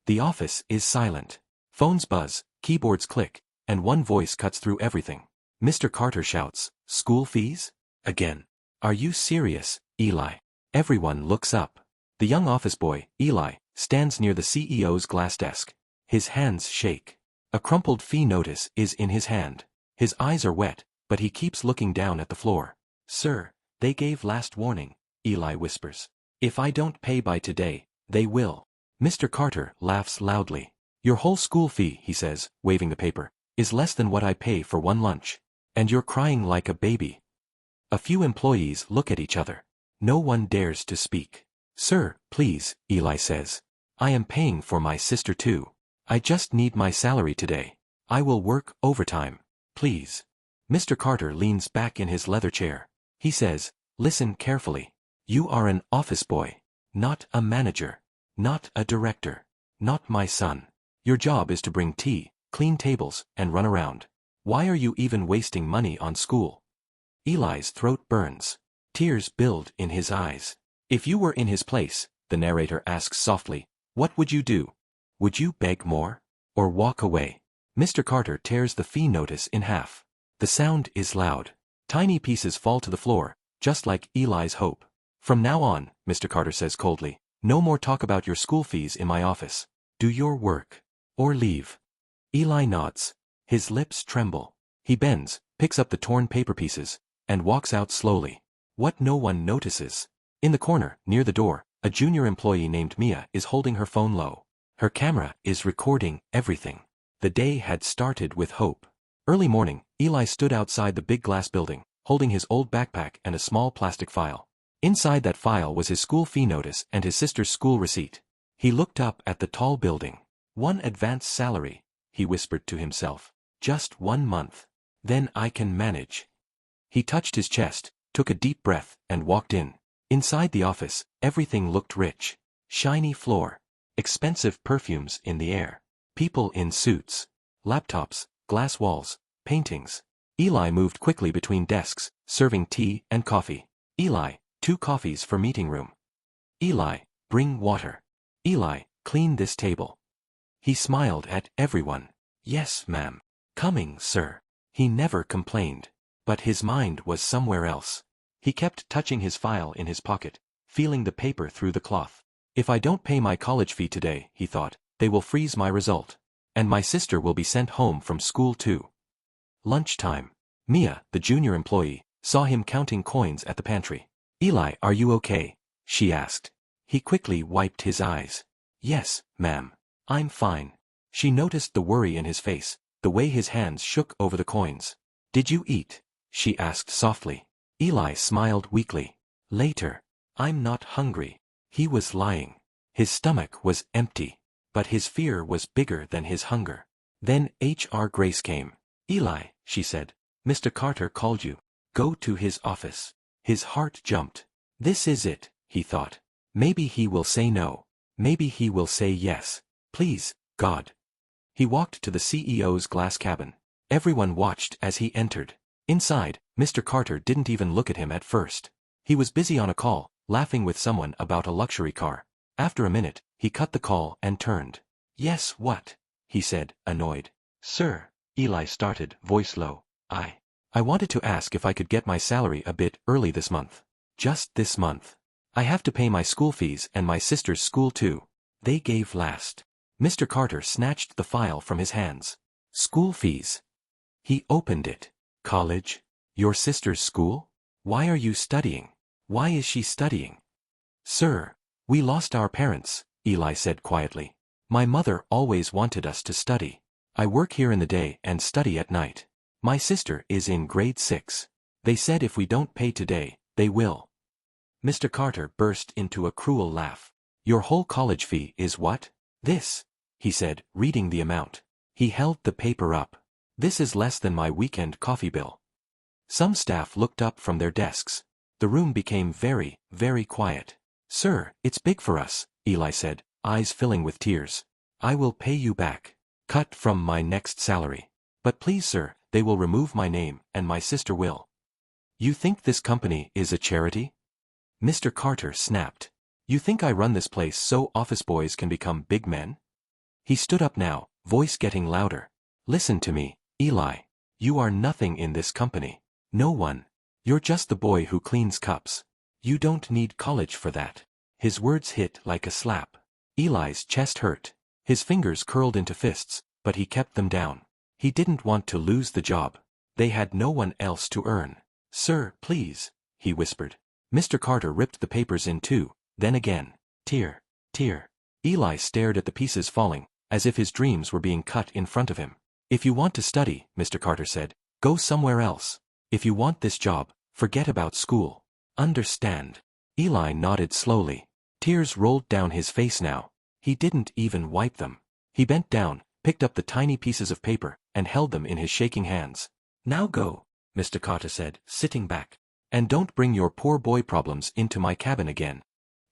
The office is silent. Phones buzz, keyboards click, and one voice cuts through everything. Mr. Carter shouts, "School fees? Again? Are you serious, Eli?" Everyone looks up. The young office boy, Eli, stands near the CEO's glass desk. His hands shake. A crumpled fee notice is in his hand. His eyes are wet, but he keeps looking down at the floor. "Sir, they gave last warning," Eli whispers. "If I don't pay by today, they will." Mr. Carter laughs loudly. "Your whole school fee," he says, waving the paper, "is less than what I pay for one lunch. And you're crying like a baby." A few employees look at each other. No one dares to speak. "Sir, please," Eli says. "I am paying for my sister too. I just need my salary today. I will work overtime. Please." Mr. Carter leans back in his leather chair. He says, "Listen carefully. You are an office boy, not a manager, not a director, not my son. Your job is to bring tea, clean tables, and run around. Why are you even wasting money on school?" Eli's throat burns. Tears build in his eyes. "If you were in his place," the narrator asks softly, "what would you do? Would you beg more? Or walk away?" Mr. Carter tears the fee notice in half. The sound is loud. Tiny pieces fall to the floor, just like Eli's hope. "From now on," Mr. Carter says coldly, "no more talk about your school fees in my office. Do your work. Or leave." Eli nods. His lips tremble. He bends, picks up the torn paper pieces, and walks out slowly. What no one notices. In the corner, near the door, a junior employee named Mia is holding her phone low. Her camera is recording everything. The day had started with hope. Early morning, Eli stood outside the big glass building, holding his old backpack and a small plastic file. Inside that file was his school fee notice and his sister's school receipt. He looked up at the tall building. "One advance salary," he whispered to himself. "Just 1 month. Then I can manage." He touched his chest, took a deep breath, and walked in. Inside the office, everything looked rich. Shiny floor. Expensive perfumes in the air. People in suits. Laptops, glass walls, paintings. Eli moved quickly between desks, serving tea and coffee. "Eli, 2 coffees for meeting room." "Eli, bring water." "Eli, clean this table." He smiled at everyone. "Yes, ma'am. Coming, sir." He never complained. But his mind was somewhere else. He kept touching his file in his pocket, feeling the paper through the cloth. "If I don't pay my college fee today," he thought, "they will freeze my result. And my sister will be sent home from school too." Lunchtime. Mia, the junior employee, saw him counting coins at the pantry. "Eli, are you okay?" she asked. He quickly wiped his eyes. "Yes, ma'am. I'm fine." She noticed the worry in his face, the way his hands shook over the coins. "Did you eat?" she asked softly. Eli smiled weakly. "Later. I'm not hungry." He was lying. His stomach was empty. But his fear was bigger than his hunger. Then HR Grace came. "Eli," she said, "Mr. Carter called you. Go to his office." His heart jumped. This is it, he thought. Maybe he will say no. Maybe he will say yes. Please, God. He walked to the CEO's glass cabin. Everyone watched as he entered. Inside, Mr. Carter didn't even look at him at first. He was busy on a call, laughing with someone about a luxury car. After a minute, he cut the call and turned. "Yes, what?" he said, annoyed. "Sir," Eli started, voice low, I wanted to ask if I could get my salary a bit early this month. Just this month. I have to pay my school fees and my sister's school too. They gave last." Mr. Carter snatched the file from his hands. "School fees." He opened it. "College? Your sister's school? Why are you studying? Why is she studying?" "Sir, we lost our parents," Eli said quietly. "My mother always wanted us to study. I work here in the day and study at night. My sister is in grade 6. They said if we don't pay today, they will." Mr. Carter burst into a cruel laugh. "Your whole college fee is what?" "This," he said, reading the amount. He held the paper up. "This is less than my weekend coffee bill." Some staff looked up from their desks. The room became very, very quiet. "Sir, it's big for us," Eli said, eyes filling with tears. "I will pay you back. Cut from my next salary. But please, sir, they will remove my name, and my sister will." "You think this company is a charity?" Mr. Carter snapped. "You think I run this place so office boys can become big men?" He stood up now, voice getting louder. Listen to me, Eli. You are nothing in this company. No one. You're just the boy who cleans cups. You don't need college for that. His words hit like a slap. Eli's chest hurt. His fingers curled into fists, but he kept them down. He didn't want to lose the job. They had no one else to earn. Sir, please, he whispered. Mr. Carter ripped the papers in two, then again. Tear. Tear. Eli stared at the pieces falling, as if his dreams were being cut in front of him. If you want to study, Mr. Carter said, go somewhere else. If you want this job, forget about school. Understand? Eli nodded slowly. Tears rolled down his face now. He didn't even wipe them. He bent down, picked up the tiny pieces of paper, and held them in his shaking hands. Now go, Mr. Carter said, sitting back. And don't bring your poor boy problems into my cabin again.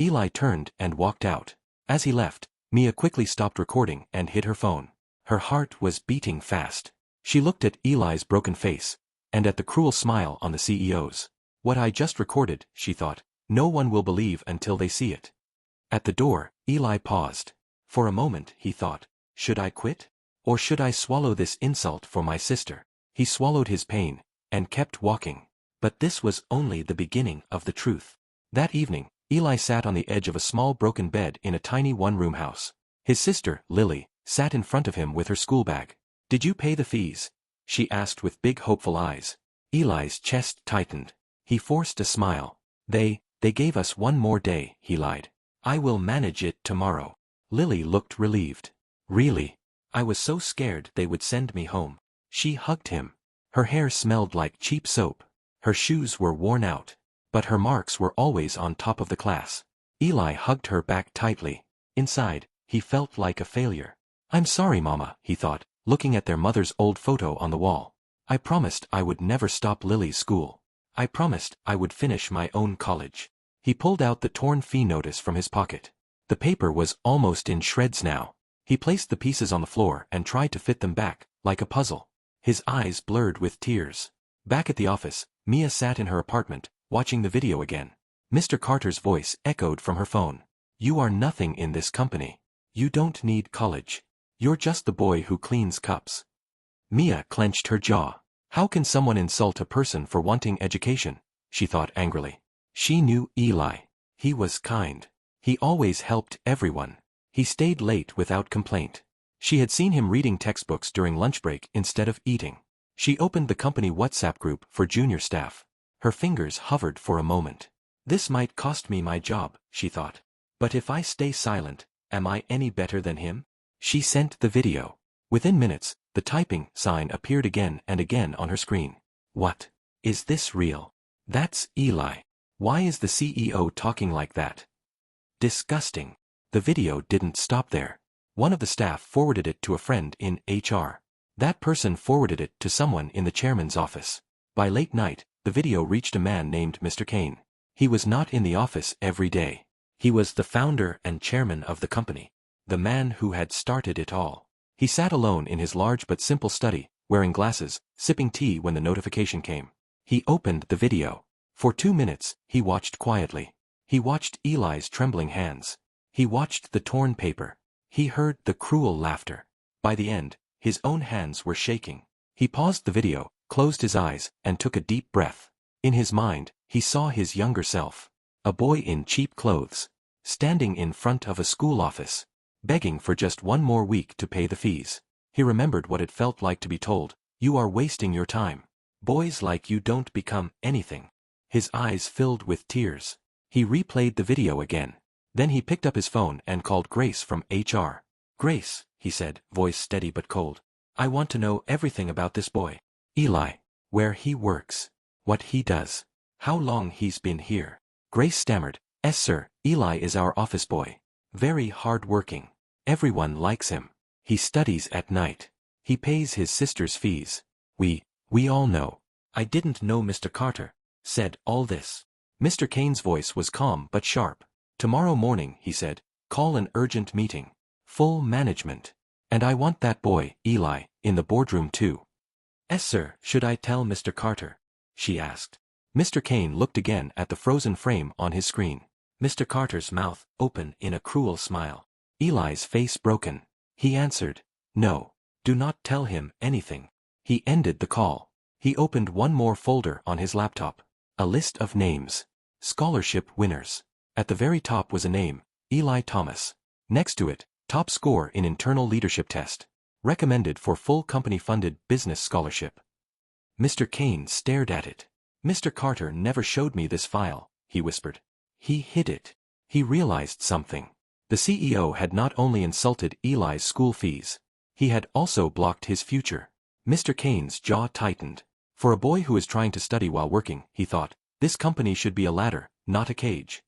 Eli turned and walked out. As he left, Mia quickly stopped recording and hid her phone. Her heart was beating fast. She looked at Eli's broken face, and at the cruel smile on the CEO's. What I just recorded, she thought, no one will believe until they see it. At the door, Eli paused. For a moment, he thought, should I quit? Or should I swallow this insult for my sister? He swallowed his pain, and kept walking. But this was only the beginning of the truth. That evening, Eli sat on the edge of a small broken bed in a tiny one-room house. His sister, Lily, sat in front of him with her school bag. Did you pay the fees? She asked with big hopeful eyes. Eli's chest tightened. He forced a smile. They gave us one more day, he lied. I will manage it tomorrow. Lily looked relieved. Really? I was so scared they would send me home. She hugged him. Her hair smelled like cheap soap. Her shoes were worn out. But her marks were always on top of the class. Eli hugged her back tightly. Inside, he felt like a failure. I'm sorry, Mama, he thought, looking at their mother's old photo on the wall. I promised I would never stop Lily's school. I promised I would finish my own college. He pulled out the torn fee notice from his pocket. The paper was almost in shreds now. He placed the pieces on the floor and tried to fit them back, like a puzzle. His eyes blurred with tears. Back at the office, Mia sat in her apartment, watching the video again. Mr. Carter's voice echoed from her phone. You are nothing in this company. You don't need college. You're just the boy who cleans cups. Mia clenched her jaw. How can someone insult a person for wanting education? She thought angrily. She knew Eli. He was kind. He always helped everyone. He stayed late without complaint. She had seen him reading textbooks during lunch break instead of eating. She opened the company WhatsApp group for junior staff. Her fingers hovered for a moment. This might cost me my job, she thought. But if I stay silent, am I any better than him? She sent the video. Within minutes, the typing sign appeared again and again on her screen. What? Is this real? That's Eli. Why is the CEO talking like that? Disgusting. The video didn't stop there. One of the staff forwarded it to a friend in HR. That person forwarded it to someone in the chairman's office. By late night, the video reached a man named Mr. Kane. He was not in the office every day. He was the founder and chairman of the company. The man who had started it all. He sat alone in his large but simple study, wearing glasses, sipping tea when the notification came. He opened the video. For 2 minutes, he watched quietly. He watched Eli's trembling hands. He watched the torn paper. He heard the cruel laughter. By the end, his own hands were shaking. He paused the video, closed his eyes, and took a deep breath. In his mind, he saw his younger self. A boy in cheap clothes. Standing in front of a school office. Begging for just one more week to pay the fees. He remembered what it felt like to be told, you are wasting your time. Boys like you don't become anything. His eyes filled with tears. He replayed the video again. Then he picked up his phone and called Grace from HR. Grace, he said, voice steady but cold. I want to know everything about this boy. Eli. Where he works. What he does. How long he's been here. Grace stammered. Yes, sir, Eli is our office boy. Very hard-working. Everyone likes him. He studies at night. He pays his sister's fees. We all know. I didn't know Mr. Carter said all this. Mr. Kane's voice was calm but sharp. Tomorrow morning, he said, call an urgent meeting. Full management. And I want that boy, Eli, in the boardroom too. Yes, sir. Should I tell Mr. Carter? She asked. Mr. Kane looked again at the frozen frame on his screen. Mr. Carter's mouth open in a cruel smile. Eli's face broken. He answered, "No. Do not tell him anything." He ended the call. He opened one more folder on his laptop. A list of names. Scholarship winners. At the very top was a name, Eli Thomas. Next to it, top score in internal leadership test. Recommended for full company-funded business scholarship. Mr. Kane stared at it. "Mr. Carter never showed me this file," he whispered. He hid it. He realized something. The CEO had not only insulted Eli's school fees, he had also blocked his future. Mr. Kane's jaw tightened. For a boy who is trying to study while working, he thought, this company should be a ladder, not a cage.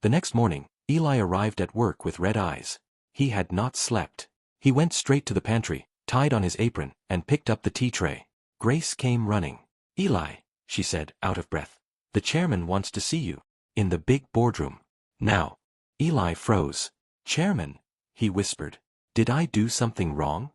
The next morning, Eli arrived at work with red eyes. He had not slept. He went straight to the pantry, tied on his apron, and picked up the tea tray. Grace came running. "Eli," she said, out of breath. "The chairman wants to see you. In the big boardroom. Now." Eli froze. "Chairman," he whispered. "Did I do something wrong?"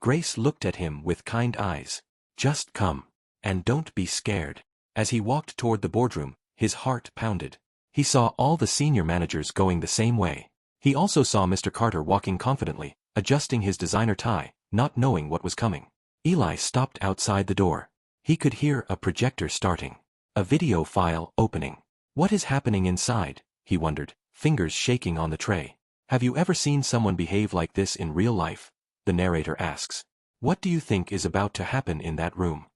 Grace looked at him with kind eyes. "Just come. And don't be scared." As he walked toward the boardroom, his heart pounded. He saw all the senior managers going the same way. He also saw Mr. Carter walking confidently, adjusting his designer tie, not knowing what was coming. Eli stopped outside the door. He could hear a projector starting. A video file opening. What is happening inside, he wondered, fingers shaking on the tray. "Have you ever seen someone behave like this in real life?" the narrator asks. "What do you think is about to happen in that room?"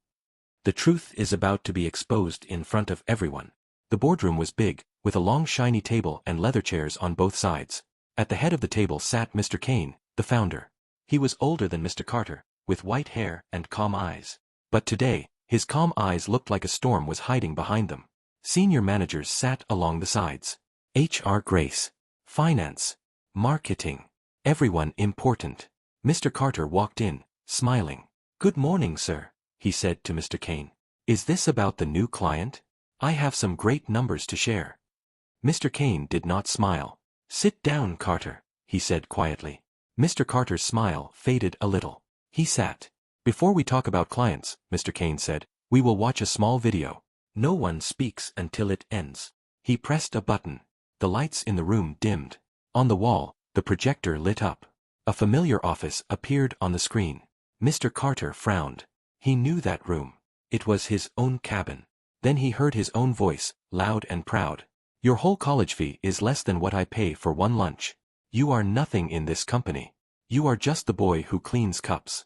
The truth is about to be exposed in front of everyone. The boardroom was big, with a long shiny table and leather chairs on both sides. At the head of the table sat Mr. Kane, the founder. He was older than Mr. Carter, with white hair and calm eyes. But today, his calm eyes looked like a storm was hiding behind them. Senior managers sat along the sides. HR Grace. Finance. Marketing. Everyone important. Mr. Carter walked in, smiling. "Good morning, sir," he said to Mr. Kane. "Is this about the new client? I have some great numbers to share." Mr. Kane did not smile. "Sit down, Carter," he said quietly. Mr. Carter's smile faded a little. He sat. "Before we talk about clients," Mr. Kane said, "we will watch a small video. No one speaks until it ends." He pressed a button. The lights in the room dimmed. On the wall, the projector lit up. A familiar office appeared on the screen. Mr. Carter frowned. He knew that room. It was his own cabin. Then he heard his own voice, loud and proud. "Your whole college fee is less than what I pay for one lunch. You are nothing in this company. You are just the boy who cleans cups."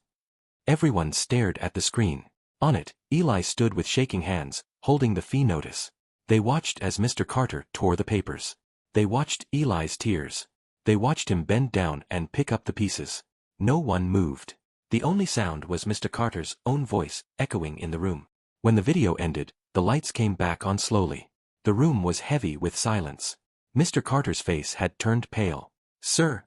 Everyone stared at the screen. On it, Eli stood with shaking hands, holding the fee notice. They watched as Mr. Carter tore the papers. They watched Eli's tears. They watched him bend down and pick up the pieces. No one moved. The only sound was Mr. Carter's own voice echoing in the room. When the video ended, the lights came back on slowly. The room was heavy with silence. Mr. Carter's face had turned pale. "Sir,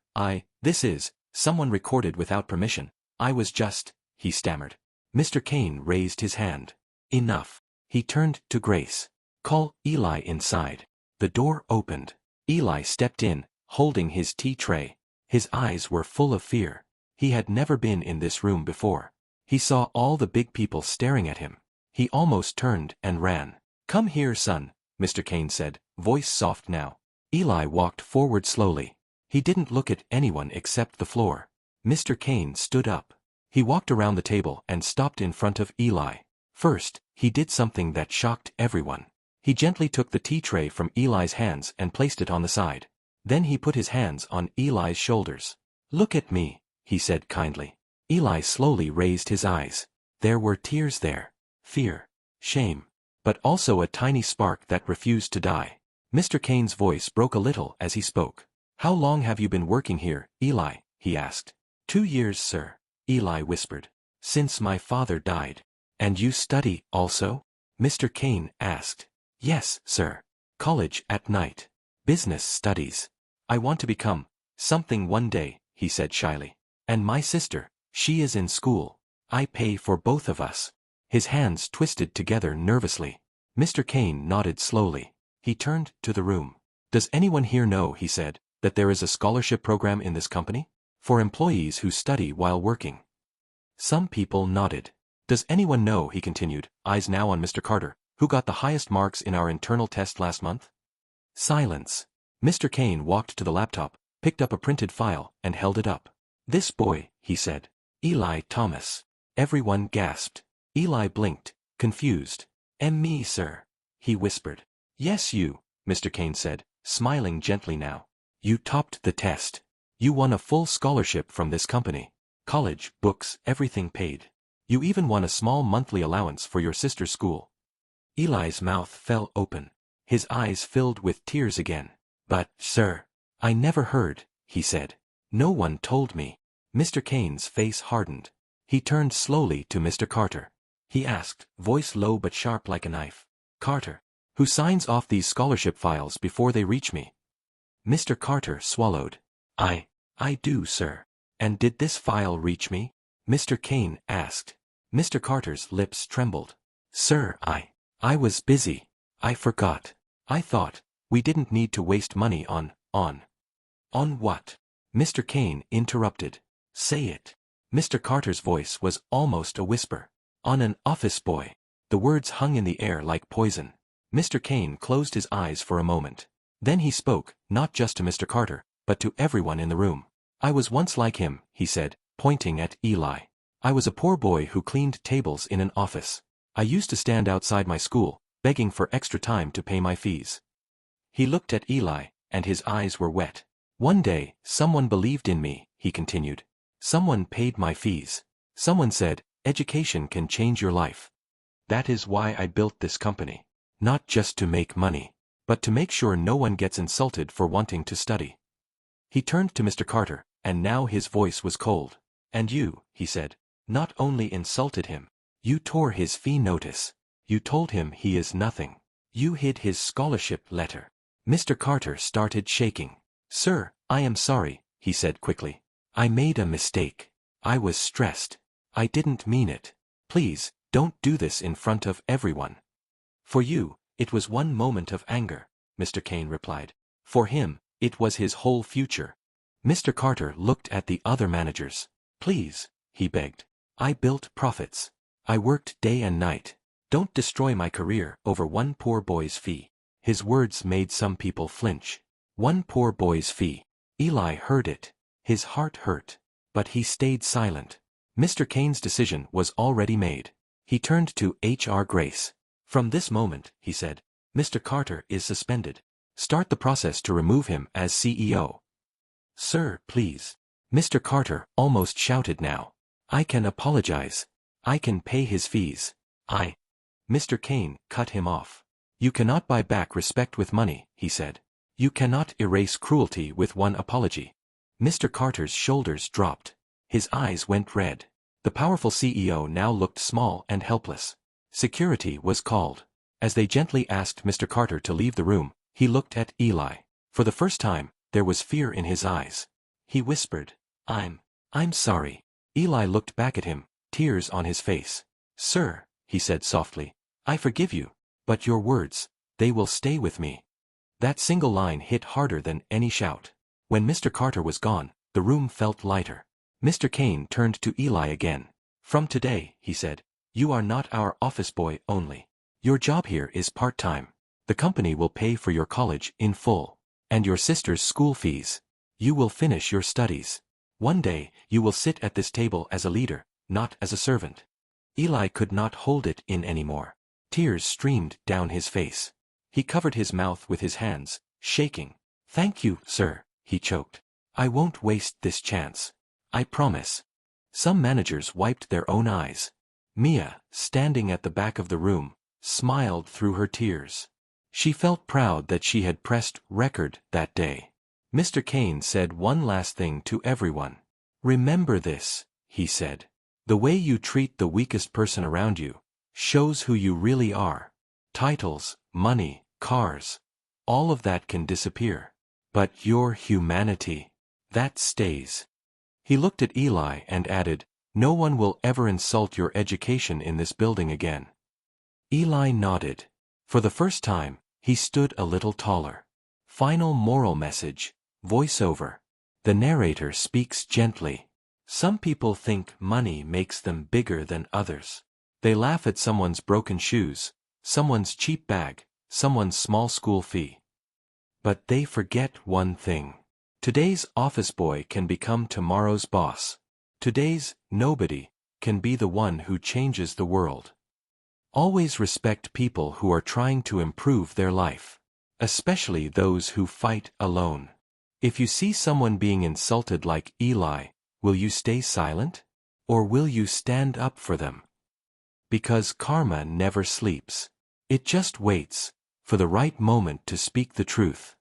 someone recorded without permission. I was just," he stammered. Mr. Kane raised his hand. "Enough." He turned to Grace. "Call Eli inside." The door opened. Eli stepped in, holding his tea tray. His eyes were full of fear. He had never been in this room before. He saw all the big people staring at him. He almost turned and ran. "Come here, son," Mr. Kane said, voice soft now. Eli walked forward slowly. He didn't look at anyone except the floor. Mr. Kane stood up. He walked around the table and stopped in front of Eli. First, he did something that shocked everyone. He gently took the tea tray from Eli's hands and placed it on the side. Then he put his hands on Eli's shoulders. "Look at me," he said kindly. Eli slowly raised his eyes. There were tears there. Fear. Shame. But also a tiny spark that refused to die. Mr. Kane's voice broke a little as he spoke. "How long have you been working here, Eli?" he asked. 2 years, sir," Eli whispered. "Since my father died." "And you study also?" Mr. Kane asked. "Yes, sir. College at night. Business studies. I want to become something one day," he said shyly. "And my sister, she is in school. I pay for both of us." His hands twisted together nervously. Mr. Kane nodded slowly. He turned to the room. "Does anyone here know," he said, "that there is a scholarship program in this company? For employees who study while working?" Some people nodded. "Does anyone know," he continued, eyes now on Mr. Carter, "who got the highest marks in our internal test last month?" Silence. Mr. Kane walked to the laptop, picked up a printed file, and held it up. This boy, he said. Eli Thomas. Everyone gasped. Eli blinked, confused. Me, sir. He whispered. Yes, you, Mr. Kane said, smiling gently now. You topped the test. You won a full scholarship from this company. College, books, everything paid. You even won a small monthly allowance for your sister's school. Eli's mouth fell open. His eyes filled with tears again. But, sir, I never heard, he said. No one told me. Mr. Kane's face hardened. He turned slowly to Mr. Carter. He asked, voice low but sharp like a knife. Carter, who signs off these scholarship files before they reach me? Mr. Carter swallowed. I do, sir. And did this file reach me? Mr. Kane asked. Mr. Carter's lips trembled. Sir, I was busy. I forgot. I thought, we didn't need to waste money on what? Mr. Kane interrupted. Say it. Mr. Carter's voice was almost a whisper. On an office boy. The words hung in the air like poison. Mr. Kane closed his eyes for a moment. Then he spoke, not just to Mr. Carter, but to everyone in the room. I was once like him, he said, pointing at Eli. I was a poor boy who cleaned tables in an office. I used to stand outside my school, begging for extra time to pay my fees. He looked at Eli, and his eyes were wet. One day, someone believed in me, he continued. Someone paid my fees. Someone said, education can change your life. That is why I built this company. Not just to make money, but to make sure no one gets insulted for wanting to study. He turned to Mr. Carter, and now his voice was cold. And you, he said, not only insulted him, you tore his fee notice. You told him he is nothing. You hid his scholarship letter. Mr. Carter started shaking. Sir, I am sorry, he said quickly. I made a mistake. I was stressed. I didn't mean it. Please, don't do this in front of everyone. For you, it was one moment of anger, Mr. Kane replied. For him, it was his whole future. Mr. Carter looked at the other managers. Please, he begged. I built profits. I worked day and night. Don't destroy my career over one poor boy's fee. His words made some people flinch. One poor boy's fee. Eli heard it. His heart hurt. But he stayed silent. Mr. Kane's decision was already made. He turned to H.R. Grace. From this moment, he said, Mr. Carter is suspended. Start the process to remove him as CEO. Sir, please. Mr. Carter almost shouted now. I can apologize. I can pay his fees. Mr. Kane cut him off. You cannot buy back respect with money, he said. You cannot erase cruelty with one apology. Mr. Carter's shoulders dropped. His eyes went red. The powerful CEO now looked small and helpless. Security was called. As they gently asked Mr. Carter to leave the room, he looked at Eli. For the first time, there was fear in his eyes. He whispered, I'm sorry. Eli looked back at him, tears on his face. Sir, he said softly, I forgive you, but your words, they will stay with me. That single line hit harder than any shout. When Mr. Carter was gone, the room felt lighter. Mr. Kane turned to Eli again. From today, he said, you are not our office boy only. Your job here is part-time. The company will pay for your college in full. And your sister's school fees. You will finish your studies. One day, you will sit at this table as a leader, not as a servant. Eli could not hold it in anymore. Tears streamed down his face. He covered his mouth with his hands, shaking. Thank you, sir, he choked. I won't waste this chance. I promise. Some managers wiped their own eyes. Mia, standing at the back of the room, smiled through her tears. She felt proud that she had pressed record that day. Mr. Kane said one last thing to everyone. Remember this, he said. The way you treat the weakest person around you shows who you really are. Titles, money, cars, all of that can disappear. But your humanity, that stays. He looked at Eli and added, no one will ever insult your education in this building again. Eli nodded. For the first time, he stood a little taller. Final moral message, voiceover. The narrator speaks gently. Some people think money makes them bigger than others. They laugh at someone's broken shoes, someone's cheap bag, someone's small school fee. But they forget one thing. Today's office boy can become tomorrow's boss. Today's nobody can be the one who changes the world. Always respect people who are trying to improve their life, especially those who fight alone. If you see someone being insulted like Eli, will you stay silent? Or will you stand up for them? Because karma never sleeps. It just waits for the right moment to speak the truth.